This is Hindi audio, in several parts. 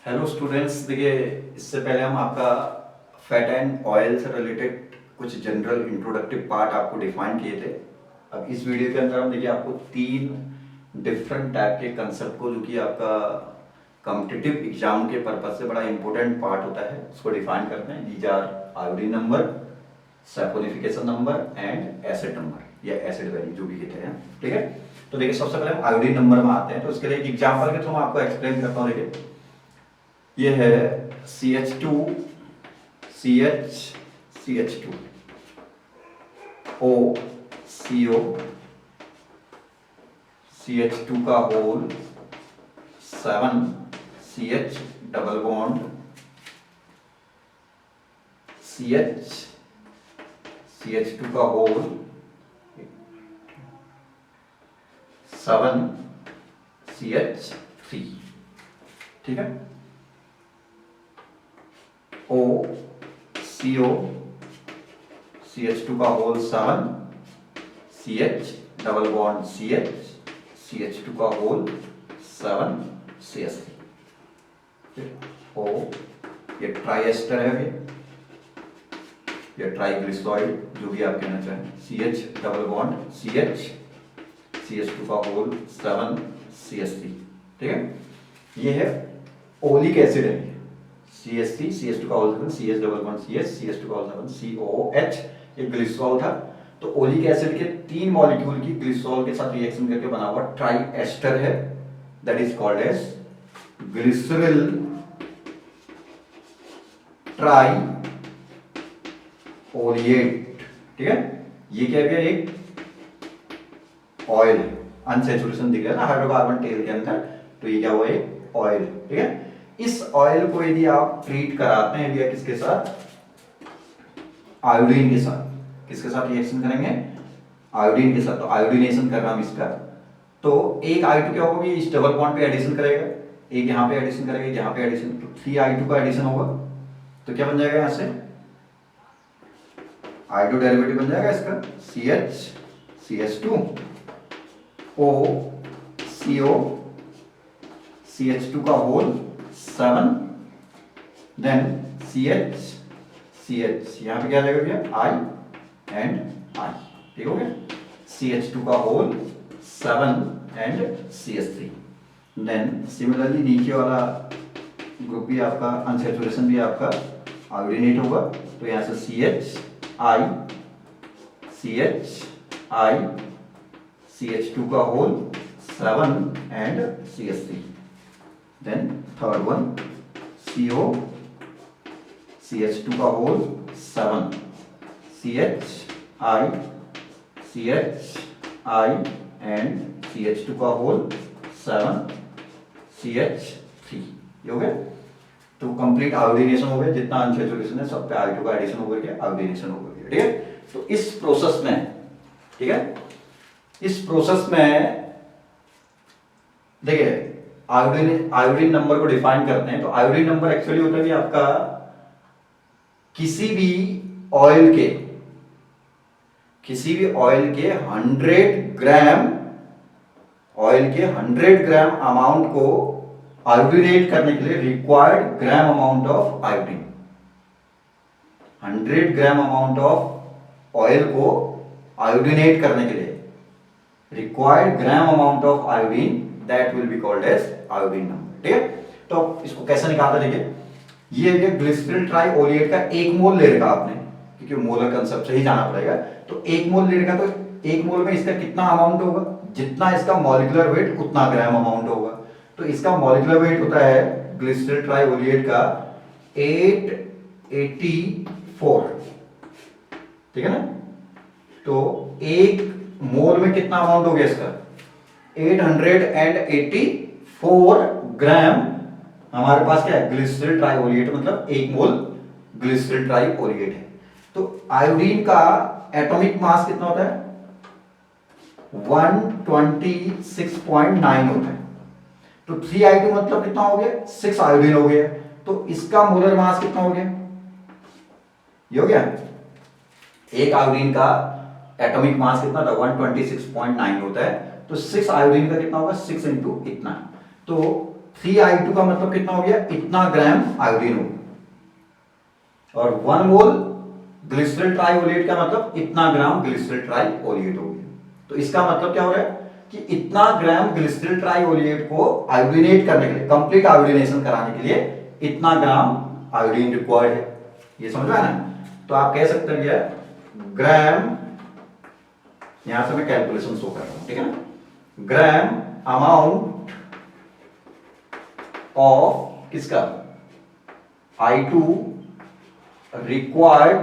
हेलो स्टूडेंट्स, देखिए इससे पहले हम आपका फैट एंड ऑयल से रिलेटेड कुछ जनरल इंट्रोडक्टिव पार्ट आपको डिफाइन किए थे। अब इस वीडियो के अंदर हम देखिए आपको तीन डिफरेंट टाइप के कंसेप्ट को, जो कि आपका कॉम्पिटिटिव एग्जाम के पर्पज से बड़ा इंपॉर्टेंट पार्ट होता है, उसको डिफाइन करते हैं। These are iodine number, saponification number and acid number या एसिड वैल्यू जो भी कहते हैं। ठीक है, तो देखिए सबसे पहले हम आयोडीन नंबर में आते हैं। तो इसके लिए एक एग्जाम्पल के थ्रू मैं आपको एक्सप्लेन करता हूँ। देखिए ये है CH2 CH CH2 O CO CH2 का whole 7 CH double bond CH CH2 का होल 7 CH3। ठीक है, O CO CH2 का whole 7 CH double bond CH CH2 का होल 7 CH3। O ये ट्राइएस्टर है, ये ट्राइग्लिसराइड जो भी आप कहना चाहें। CH double bond CH CH2 का होल 7 CH3। ठीक है, ये है ओलिक एसिड है। CH3 CH2 का whole 7 CH double bond CH CH2 का होल 7 COOH, ये ग्लिसरॉल था। तो ओलिक एसिड के तीन मॉलिक्यूल की ग्लिसरॉल के साथ रिएक्शन करके बना हुआ ट्राई एस्टर है, that is called as glyceryl trioleate. ठीक है, ये क्या है, एक ऑयल अनसैचुरेशन दिख रहा है ना हाइड्रोकार्बन टेल के अंदर, तो ये क्या हुआ, एक ऑयल। ठीक है, इस ऑयल को यदि आप ट्रीट कराते हैं भैया किसके साथ, आयोडीन के साथ, किसके साथ रिएक्शन करेंगे, आयोडीन के साथ। तो आयोडीनेशन कर रहा हम इसका, तो एक I2 क्या होगा, इस डबल बॉन्ड पे एडिशन करेगा, एक यहाँ पे एडिशन करेगा, यहाँ पे एडिशन, तो 3I2 का एडिशन होगा। तो क्या बन जाएगा, यहाँ से I2 डेरिवेटिव बन जाएगा इसका CH CH2 O CO CH2 का होल 7 देन CH CH, यहाँ पे क्या लगेगा भैया, I एंड I। ठीक हो गया, CH2 का whole 7 and CH3। Then similarly नीचे वाला ग्रुप भी आपका अनसैचुरेशन भी आपका आयोडीनेट होगा, तो यहाँ से CH I CH I CH2 का whole 7 and CH3। Then third one CO CH2 का whole 7 CH I CH I and CH2 का होल 7 CH3। ये हो गया, तो कंप्लीट आयोडीनेशन हो गया, जितना अनसैचुरेशन है सब पे I2 का एडिशन हो गया, आयोडीनेशन हो गया। ठीक है, तो इस प्रोसेस में, ठीक है, इस प्रोसेस में देखिए आयोडीन नंबर को डिफाइन करते हैं। तो आयोडीन नंबर एक्चुअली होता है कि आपका किसी भी ऑयल के 100 ग्राम अमाउंट को आयोडीनेट करने के लिए required gram amount of iodine, 100 gram amount of oil को आयोडीनेट करने के लिए required gram amount of iodine, that will be called as iodine number. ठीक है, तो इसको कैसे निकालते हैं, देखिए ये ग्लिसरल ट्राई ओलिएट का 1 मोल ले रखा आपने, क्योंकि मोलर कंसेप्ट से ही जाना पड़ेगा। तो 1 मोल ले रखा, तो 1 मोल में इसका कितना अमाउंट होगा, जितना इसका मॉलिक्यूलर वेट उतना ग्राम अमाउंट होगा। तो इसका मॉलिक्यूलर वेट होता है ग्लिसरल ट्राई ओलिएट का 884। ठीक है ना, तो 1 मोल में कितना अमाउंट हो गया इसका, 884 ग्राम हमारे पास क्या है, ग्लिसरल ट्राई ओलिएट, मतलब 1 मोल ग्लिसरल ट्राई ओलिएट है। तो आयोडीन का एटॉमिक मास कितना होता है, 126.9 होता है। तो 3I2 मतलब कितना हो गया, 6 आयोडीन हो गया। तो इसका मोलर मास कितना हो गया, ये हो गया, एक आयोडीन का एटॉमिक मास कितना था, 126.9 होता है। तो 6 आयोडीन का कितना होगा, 6 इंटू इतना। तो 3i2 का मतलब कितना हो गया, इतना ग्राम आयोडीन हो गया, और 1 मोल ग्लिसरॉल ट्राइओलेट का मतलब इतना ग्राम ग्लिसरॉल ट्राइओलेट हो गया। तो इसका मतलब क्या हो रहा है कि इतना ग्राम ग्लिसरॉल ट्राइओलेट को आयोडीनेट करने के लिए, कंप्लीट आयोडीनेशन कराने के लिए इतना ग्राम आयोडीन रिक्वायर्ड है। ये समझ में आया ना? तो आप कह सकते हैं भैया ग्राम, यहां से मैं कैलकुलेशन शो कर रहा हूं, ठीक है ना, ग्राम अमाउंट ऑफ किसका, I2 required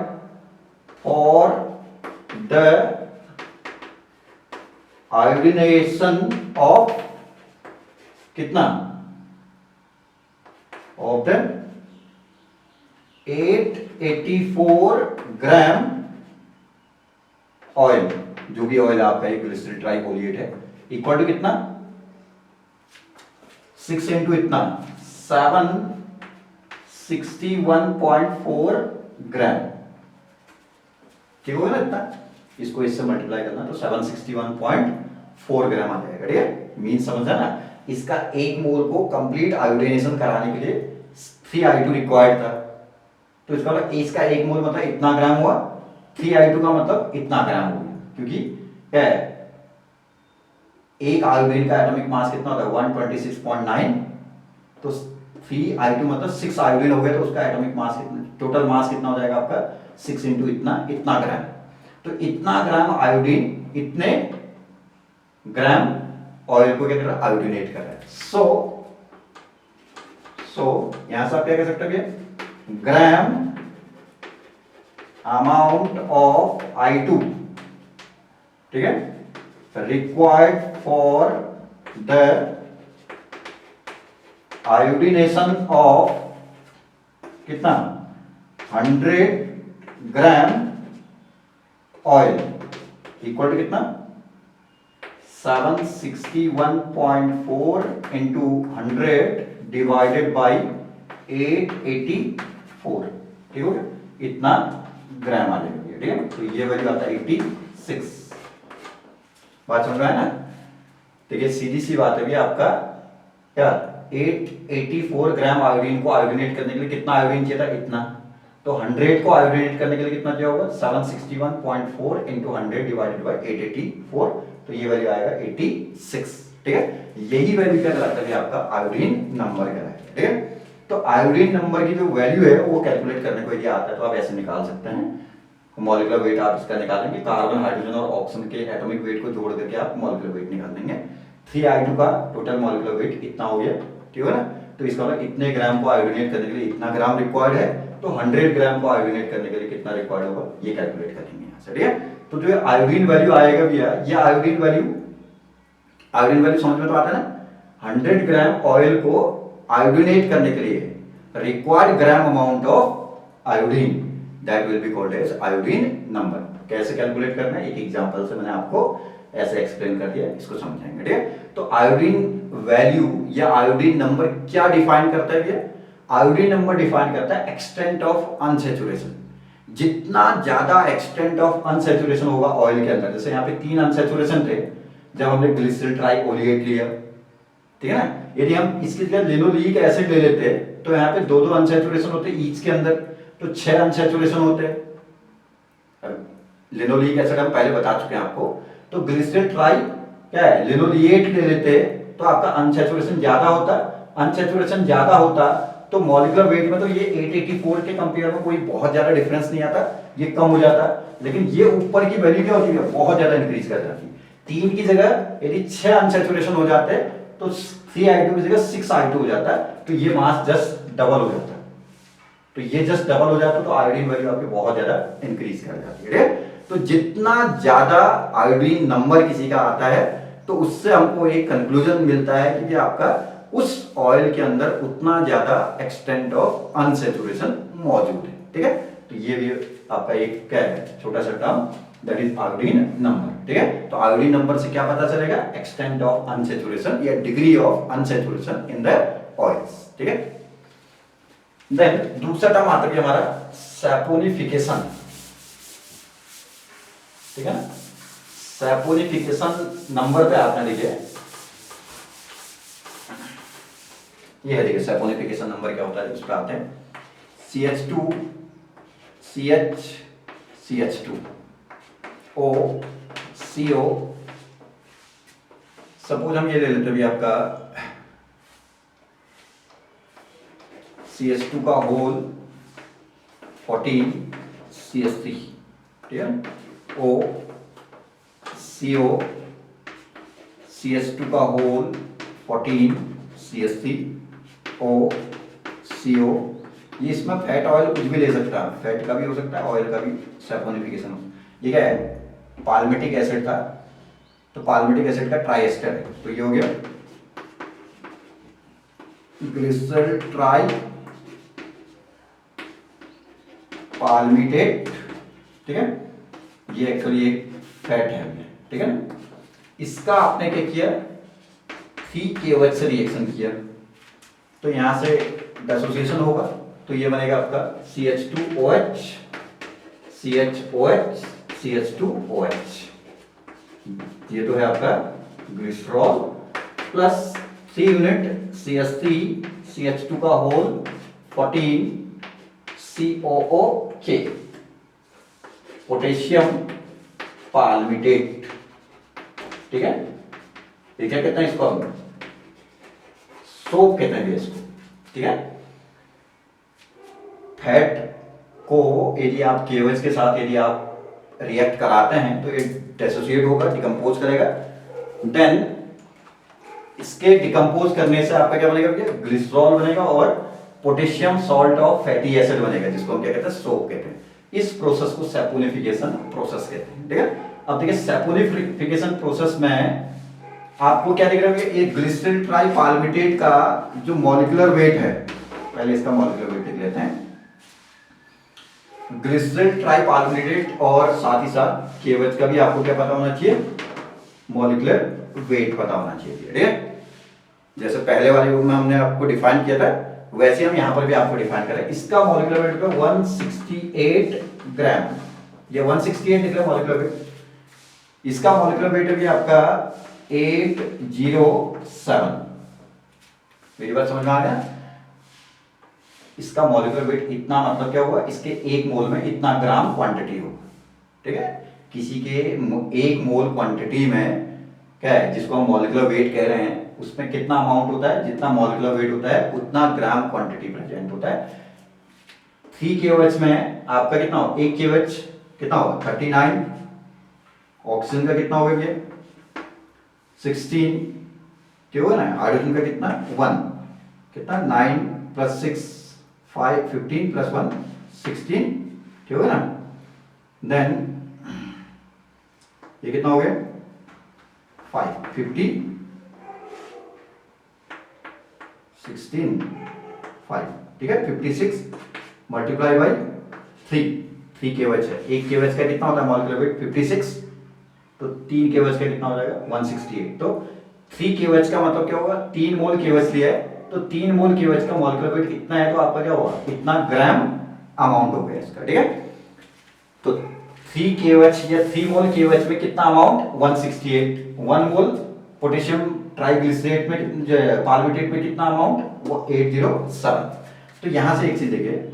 for the iodination of कितना, of the 884 ग्राम ऑयल, जो भी ऑयल आपका एक ग्लिसरॉल ट्राइओलेट है, इक्वल टू कितना 6 इंटू इतना 761.4 ग्राम, ठीक होगा ना इतना, इसको इससे मल्टीप्लाई करना तो 761.4 ग्राम आ जाएगा, ठीक है। मीन समझा ना, इसका एक मोल को कंप्लीट आयोडीनेशन कराने के लिए 3i2 रिक्वायर्ड था, तो इसका मतलब इसका एक मोल मतलब इतना ग्राम हुआ, 3i2 का मतलब इतना ग्राम हो गया, क्योंकि क्या है, एक आयोडीन का एटॉमिक मास कितना होता है 126.9, तो 3i2 मतलब 6 आयोडीन हो गया, तो उसका एटॉमिक मास कितना, टोटल मास कितना हो जाएगा आपका 6 इंटू इतना इतना ग्राम। तो इतना ग्राम आयोडीन इतने ग्राम ऑयल को क्या कर रहा है, आयोडीनेट कर रहा है। सो यहां से आप क्या कह सकते हैं, ग्राम अमाउंट ऑफ I2, ठीक है, required for the iodination of कितना 100 ग्राम ऑयल इक्वल टू कितना 761.4 इंटू 100 डिवाइडेड बाई 884, ठीक हो गया, इतना ग्राम आ जाएगा, ठीक है। तो ये वैल्यू आता है 86, बात समझ में आया ना। देखिए सीधी सी बात है, आपका क्या 884 ग्राम आयोडीन को आयोडीनेट करने के लिए कितना आयोडीन चाहिए था, इतना, तो 100 को आयोडीनेट करने के लिए कितना चाहिए होगा 761.4 इंटू 100 डिवाइडेड बाई 884, तो ये वैल्यू आएगा 86, ठीक है। यही वैल्यू क्या कहलाता है आपका आयोडीन नंबर कहलाता है, ठीक है। तो आयोडीन नंबर की जो वैल्यू है वो कैलकुलेट करने को यदि आता है तो आप ऐसे निकाल सकते हैं, मॉलिक्यूलर वेट आप इसका निकालेंगे, कार्बन हाइड्रोजन और ऑक्सीजन के एटॉमिक वेट को जोड़ करके आप मॉलिक्यूलर वेट निकाल देंगे। 3i2 का टोटल मॉलिक्यूलर वेट इतना हो गया, ठीक है ना। तो इसका मतलब इतने ग्राम को आयोडीनेट करने के लिए इतना ग्राम रिक्वायर्ड है, तो 100 ग्राम को आयोडीनेट करने के लिए कितना रिक्वायर्ड होगा ये कैलकुलेट करेंगे यहाँ से, ठीक है। तो जो आयोडीन वैल्यू आएगा भैया, ये आयोडीन वैल्यू समझ में तो आता है ना, 100 ग्राम ऑयल को आयोडीनेट करने के लिए required gram amount of iodine, that will be called as iodine number. कैसे कैलकुलेट करना है, एक एग्जांपल से मैंने आपको ऐसे एक्सप्लेन कर दिया, इसको समझाएंगे, ठीक है। तो आयोडीन वैल्यू या आयोडीन नंबर क्या डिफाइन करता है भैया, आयोडीन नंबर डिफाइन करता है एक्सटेंट ऑफ अनसैचुरेशन। जितना ज्यादा एक्सटेंट ऑफ अनसैचुरेशन होगा ऑयल के अंदर, जैसे यहाँ पे 3 अनसैचुरेशन थे जब हमने ग्लिसरॉल ट्राइओलेट लिया, ठीक है ना। यदि हम इसके लिए लिनोलिक एसिड ले लेते तो यहाँ पे 2-2 अनसैचुरेशन होते ईच के अंदर, तो 6 अनसैचुरेशन होते हैं। लिनोलिक एसिड हम पहले बता चुके हैं आपको, तो ग्लिसरॉल ट्राई क्या है लिनोलिएट ले लेते तो आपका अनसैचुरेशन ज्यादा होता, अनसैचुरेशन ज्यादा होता तो मॉलिक्यूलर वेट में तो ये 884 के कंपेयर में कोई बहुत ज्यादा डिफरेंस नहीं आता, ये कम हो जाता, लेकिन ये ऊपर की वैल्यू क्या होती है बहुत ज्यादा इंक्रीज कर जाती है। 3 की जगह यदि 6 अनसैचुरेशन हो जाते तो 3i2 की जगह 6i2 हो जाता, तो ये मास जस्ट डबल हो जाता, तो ये जस्ट डबल हो जाता तो आयोडीन वैल्यू आपकी बहुत ज्यादा इंक्रीज कर जाती है। तो जितना ज्यादा आयोडीन नंबर किसी का आता है तो उससे हमको एक कंक्लूजन मिलता है कि आपका उस ऑयल के अंदर उतना ज्यादा एक्सटेंट ऑफ अनसैचुरेशन मौजूद है, ठीक है। तो ये भी आपका एक क्या है छोटा सा term, that is iodine number, ठीक है। तो आयोडीन नंबर से क्या पता चलेगा, एक्सटेंट ऑफ अनसैचुरेशन या degree of unsaturation in the oils, ठीक है। देन दूसरा टर्म आता है हमारा सैपोनिफिकेशन, ठीक है ना। सैपोनिफिकेशन नंबर पे आपने लिखे ये है, देखिए सैपोनिफिकेशन नंबर क्या होता है, उस पर आते हैं। CH2 CH CH2 O CO, suppose हम ये ले लेते हैं भी आपका CH2 का होल 14 CH3, ठीक है। O CO CH2 का होल 14 CH3 O CO, ये इसमें फैट ऑयल कुछ भी ले सकता है, फैट का भी हो सकता है, ऑयल का भी सैपोनिफिकेशन हो। ये क्या है, पाल्मिटिक एसिड था, तो पाल्मिटिक एसिड का ट्राइएस्टर है, तो ये हो गया ग्लिसरॉल ट्राई पाल्मिटेट, ठीक है। ये एक्चुअली एक फैट है, ठीक है ना। इसका आपने क्या किया, 3KOH से रिएक्शन किया, तो यहां से डिसोसिएशन होगा, तो ये बनेगा आपका CH2OH CHOH CH2OH, ये तो है आपका glycerol, plus 3 unit CH3 CH2 का होल 14 COOK, पोटेशियम पाल्मिटेट, ठीक है। ये क्या कहते हैं इसको, सोप कहते हैं इसको, ठीक है। फैट को यदि आप KOH के साथ यदि आप रिएक्ट कराते हैं तो ये डिसोसिएट होगा, डिकम्पोज करेगा, देन इसके डिकम्पोज करने से आपका क्या बनेगा, ग्लिसरॉल बनेगा और potassium salt of fatty acid बनेगा, जिसको हम क्या कहते हैं, सोप कहते हैं। इस प्रोसेस को सैपोनिफिकेशन प्रोसेस कहते हैं, ठीक है। अब देखिए सैपोनिफिकेशन प्रोसेस में आपको क्या दिख रहा है, ये ग्लिसरॉल ट्राई पाल्मिटेट का जो मॉलिक्यूलर वेट है, पहले इसका मॉलिक्यूलर वेट लिख लेते हैं, ग्लिसरॉल ट्राई पाल्मिटेट, और साथ ही साथ KOH का भी आपको क्या पता होना चाहिए, मॉलिक्यूलर वेट पता होना चाहिए, ठीक है। जैसे पहले वाले ग्रुप में हमने आपको डिफाइन किया था, वैसे हम यहां पर भी आपको डिफाइन करें। इसका मॉलिक्यूलर वेट का 168 ग्राम, ये 168 निकला मॉलिक्यूलर वेट, इसका मॉलिक्यूलर वेट भी आपका 807, मेरी बात समझ में आ गया। इसका मॉलिक्यूलर वेट इतना, मतलब क्या हुआ, इसके 1 मोल में इतना ग्राम क्वांटिटी होगा, ठीक है। किसी के 1 मोल क्वांटिटी में क्या है, जिसको हम मॉलिक्यूलर वेट कह रहे हैं, उसमें कितना अमाउंट होता है, जितना मॉलिक्यूलर वेट होता है उतना ग्राम क्वांटिटी प्रेजेंट होता है। 3KOH में आपका कितना हो, 1 KOH कितना होगा 39, ऑक्सीजन का कितना होगा ये 16, क्या होगा ना, हाइड्रोजन का कितना 1, कितना 9 + 6 5 15 + 1 16, ठीक होगा ना। देन ये कितना हो गया 5 50 16 5, ठीक है। 56 मल्टीप्लाई बाई 3 KOH है, 1 KOH का कितना होता है मॉलिक्यूलर वेट 56, तो 3 KOH का कितना हो जाएगा 168, तो 3 KOH का मतलब क्या होगा, 3 मोल KOH लिया है, तो 3 मोल KOH का मॉलिक्यूलर वेट इतना है, तो आपका क्या होगा, इतना ग्राम अमाउंट हो गया इसका, ठीक है। तो 3 KOH या 3 मोल KOH में कितना अमाउंट 168, 1 मोल पोटेशियम ट्राइग्लिसरेट में पाल्मिटेट में कितना अमाउंट वो 807। तो यहां से एक चीज देखिए,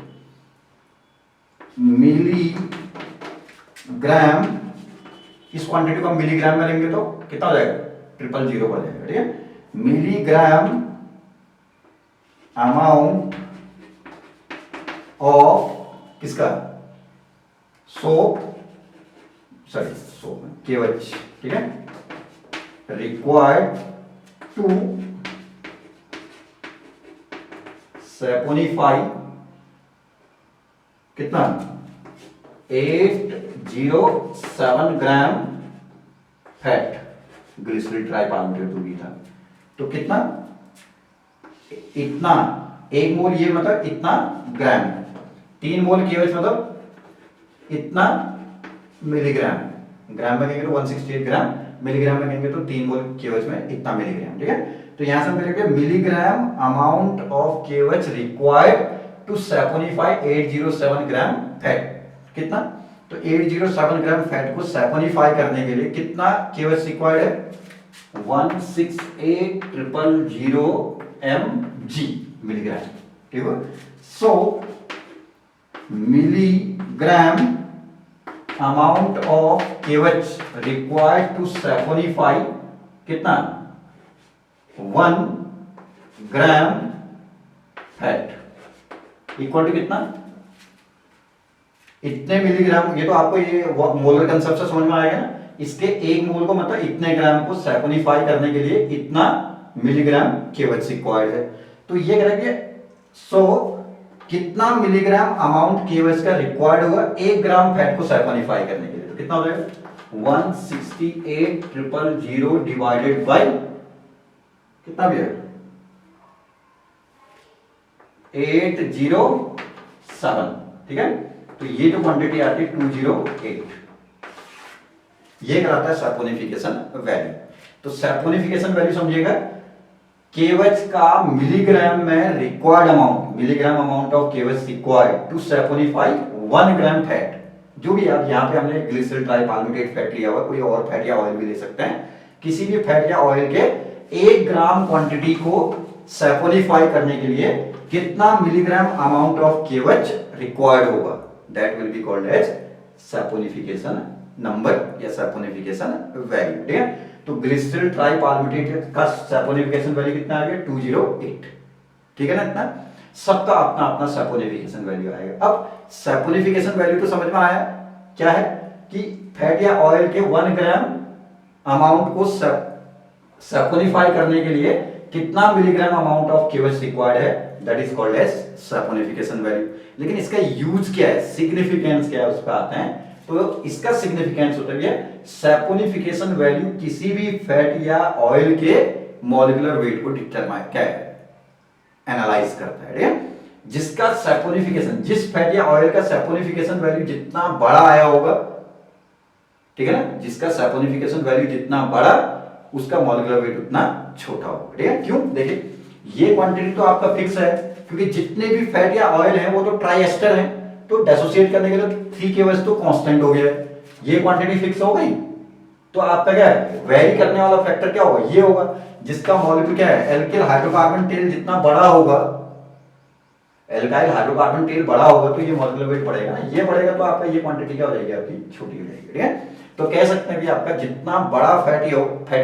मिलीग्राम, इस क्वांटिटी को हम मिलीग्राम में लेंगे तो कितना हो जाएगा 000 पर जाएगा, ठीक है। मिलीग्राम अमाउंट ऑफ किसका, सोप, सॉरी सोप KOH, ठीक है, रिक्वायर्ड टू सैपोनिफाई कितना 807 gram fat, glycerol try palmitate भी था, तो कितना, इतना 1 मोल, ये मतलब इतना ग्राम, 3 मोल KOH मतलब इतना मिलीग्राम, ग्राम में कहेंगे तो 168 ग्राम, मिलीग्राम में कहेंगे तो 3 मोल KOH में इतना मिलीग्राम, ठीक है। तो यहां से हम करेंगे milligram amount of KOH required to saponify 807 gram fat, कितना, तो 807 ग्राम फैट को सैपोनिफाई करने के लिए कितना KOH रिक्वायर्ड है 168,000 mg मिलीग्राम, ठीक है। So milligram amount of KOH required to saponify कितना 1 ग्राम फैट इक्वल टू कितना इतने मिलीग्राम। ये तो आपको ये मोलर कंसेप्ट से समझ में आएगा ना। इसके एक मोल को मतलब इतने ग्राम को सैपोनिफाई करने के लिए इतना मिलीग्राम केवच रिक्वायर्ड है। तो ये करेंगे 100 कितना मिलीग्राम अमाउंट केवच का रिक्वायर्ड होगा 1 ग्राम फैट को सैपोनिफाई करने के लिए। तो कितना हो जाएगा 168,000 डिवाइडेड बाय कितना भी है 807, ठीक है। तो ये जो क्वांटिटी आती है 208, ये कराता है सैपोनिफिकेशन वैल्यू। तो सैपोनिफिकेशन वैल्यू समझिएगा केवच का मिलीग्राम में required amount, milligram amount of KOH required to saponify 1 gram fat. जो भी आप यहाँ पे हमने ग्लिसरॉल ट्राइपाल्मिटेट फैट लिया हुआ, कोई और फैट या ऑयल भी ले सकते हैं। किसी भी फैट या ऑयल के 1 ग्राम क्वांटिटी को सैपोनिफाई करने के लिए कितना milligram amount of KOH required होगा, that will be called as saponification number या सैपोनिफिकेशन वैल्यू, ठीक है। तो ग्लिसरॉल ट्राइपाल्मिटेट का सैपोनिफिकेशन वैल्यू कितना आ गया 208, ठीक है ना। इतना सबका अपना अपना सैपोनिफिकेशन वैल्यू आएगा। अब सैपोनिफिकेशन वैल्यू तो समझ में आया क्या है कि फैट या ऑयल के 1 ग्राम अमाउंट को सैपोनिफाई करने के लिए कितना milligram amount of KOH required है, that is called as saponification value. लेकिन इसका यूज क्या है, सिग्निफिकेंस क्या है, उस पर आते हैं। तो इसका सिग्निफिकेंस होता है सैपोनिफिकेशन वैल्यू किसी भी फैट या ऑयल के मॉलिक्यूलर वेट को डिटरमाइन क्या है एनालाइज करता है, ठीक है। जिसका सैपोनिफिकेशन, जिस फैट या ऑयल का सैपोनिफिकेशन वैल्यू जितना बड़ा आया होगा, ठीक है ना, जिसका सैपोनिफिकेशन वैल्यू जितना बड़ा उसका मॉलिक्यूलर वेट उतना छोटा होगा, ठीक है। क्यों, देखिए ये क्वांटिटी तो आपका फिक्स है क्योंकि जितने भी फैट या ऑयल है वो तो ट्राई एस्टर है, तो डिसोसिएट करने के लिए 3 केवच तो कांस्टेंट हो गया, ये क्वांटिटी फिक्स हो गई। तो आपका क्या है वेरी करने वाला फैक्टर क्या होगा, ये होगा। जिसका मॉलिक्यूल क्या है एल्किल हाइड्रोकार्बन टेल जितना बड़ा होगा, एल्काइल हाइड्रोकार्बन टेल बड़ा होगा तो ये मॉलिक्यूलर वेट बढ़ेगा ना, ये बढ़ेगा तो आपका ये क्वांटिटी क्या हो जाएगी आपकी छोटी हो जाएगी, ठीक है। तो कह सकते हैं कि आपका जितना बड़ा फैट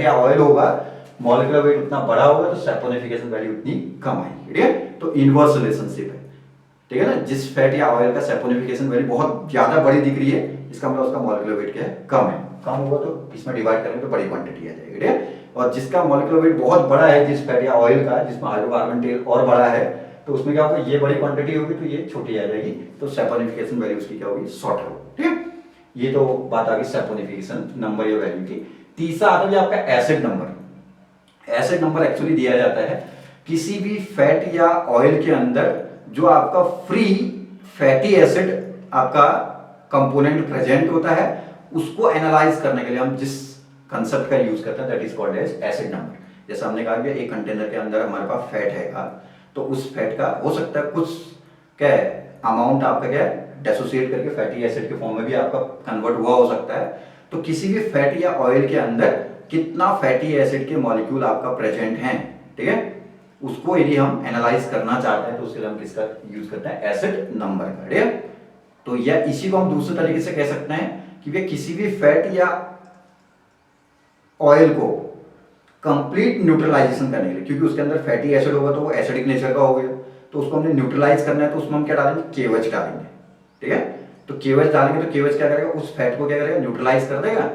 या ऑयल होगा मॉलिक्यूलर वेट उतना बड़ा होगा तो सैपोनिफिकेशन वैल्यू उतनी कम आएगी, ठीक है। तो इनवर्स रिलेशनशिप है, ठीक है ना। जिस फैट या ऑयल का सैपोनिफिकेशन वैल्यू बहुत ज्यादा बड़ी दिख रही है इसका मतलब उसका मॉलिक्यूलर वेट क्या है कम है, कम होगा तो इसमें डिवाइड करेंगे तो बड़ी क्वांटिटी आ जाएगी, ठीक है। और जिसका मॉलिक्यूलर वेट बहुत बड़ा है जिस फैट या ऑयल का जिसमें हाइड्रोकार्बन टेल और बड़ा है तो उसमें क्या होगा ये बड़ी क्वांटिटी होगी तो ये छोटी आ जाएगी, तो सैपोनिफिकेशन वैल्यू उसकी क्या होगी शॉर्ट होगी, ठीक है। ये तो बात आ गई सैपोनिफिकेशन नंबर या वैल्यू की। तीसरा आता है आपका acid number. Acid number actually दिया जाता है किसी भी फैट या ऑयल के अंदर जो आपका फ्री फैटी एसिड आपका कंपोनेंट प्रेजेंट होता है उसको एनालाइज करने के लिए हम जिस कंसेप्ट का यूज करते हैं that is called as acid number. जैसे हमने कहा कि एक कंटेनर के अंदर हमारे पास फैट है तो उस फैट का हो सकता है कुछ क्या है अमाउंट आपका क्या है डेसोसिएट करके फैटी एसिड के फॉर्म में भी आपका कन्वर्ट हुआ हो सकता है। तो किसी भी फैट या ऑयल के अंदर कितना फैटी एसिड के मॉलिक्यूल आपका प्रेजेंट हैं, ठीक है, उसको यदि हम एनालाइज करना चाहते हैं तो उसके लिए हम किसका यूज करते हैं एसिड नंबर का, ठीक है। तो या इसी को हम दूसरे तरीके से कह सकते हैं कि वे किसी भी फैट या ऑयल को कंप्लीट न्यूट्रलाइजेशन करने के लिए, क्योंकि उसके अंदर फैटी एसिड होगा तो वो एसिडिक नेचर का हो गया तो उसको हमने न्यूट्रलाइज करना है तो उसमें हम क्या डालेंगे केवच डालेंगे, ठीक है। तो केवच डालेंगे तो केवच क्या करेगा उस फैट को क्या करेगा न्यूट्रलाइज कर देगा,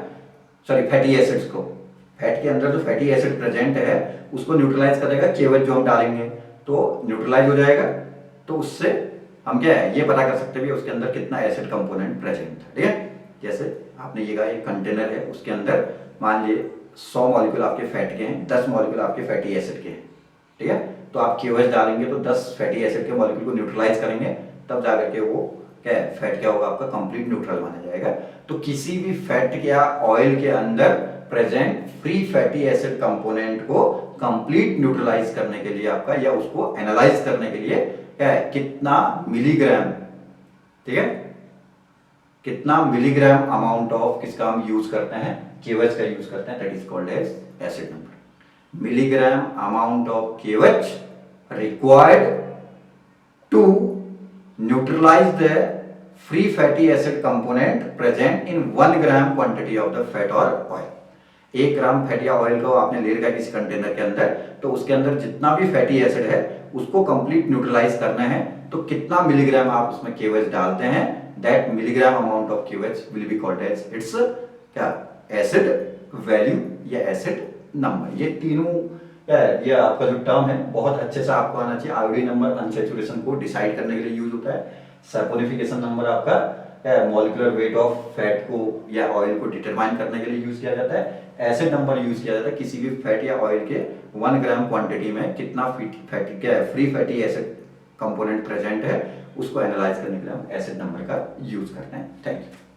सॉरी फैटी एसिड्स को, फैट के अंदर जो फैटी एसिड प्रेजेंट है उसको न्यूट्रलाइज करेगा केवच जो हम डालेंगे तो न्यूट्रलाइज हो जाएगा। तो उससे हम क्या है ये पता कर सकते हैं उसके अंदर कितना एसिड कंपोनेंट प्रेजेंट है, ठीक है। जैसे आपने ये कहा एक कंटेनर है उसके अंदर मान लीजिए 100 मॉलिक्यूल आपके फैट के हैं, 10 मॉलिक्यूल आपके फैटी एसिड के हैं, ठीक है। तो आप केवच डालेंगे तो 10 फैटी एसिड के मॉलिक्यूल को न्यूट्रलाइज करेंगे तब जाकर के वो क्या है फैट क्या होगा आपका कंप्लीट न्यूट्रल माना जाएगा। तो किसी भी फैट या ऑयल के अंदर present free fatty acid component को कंप्लीट न्यूट्रलाइज करने के लिए आपका या उसको एनालाइज करने के लिए क्या है कितना मिलीग्राम, ठीक है, कितना मिलीग्राम अमाउंट ऑफ किसका हम यूज करते हैं केवच का यूज करते हैं that is called as acid number. Milligram amount of KOH required to neutralize the free fatty acid component present in 1 gram quantity of the fat or oil। 1 gram fatty oil को आपने ले रखा है किसी कंटेनर के अंदर, तो उसके अंदर जितना भी फैटी एसिड है उसको कंप्लीट न्यूट्रलाइज करना है। तो कितना मिलीग्राम आप उसमें केवेज डालते हैं, that milligram amount of KOH will be called as its क्या एसिड वैल्यू या एसिड नंबर। ये तीनों ये आपका जो टर्म है बहुत अच्छे से आपको आना चाहिए। आयोडीन नंबर अनसैचुरेशन को डिसाइड करने के लिए यूज होता है। सैपोनिफिकेशन नंबर आपका मॉलिक्यूलर वेट ऑफ फैट को या ऑयल को डिटरमाइन करने के लिए यूज किया जाता है। एसिड नंबर यूज किया जाता है किसी भी फैट या ऑयल के 1 ग्राम क्वांटिटी में कितना फैटी क्या free fatty acid component present है उसको एनालाइज करने के लिए हम एसिड नंबर का यूज करते हैं। Thank you.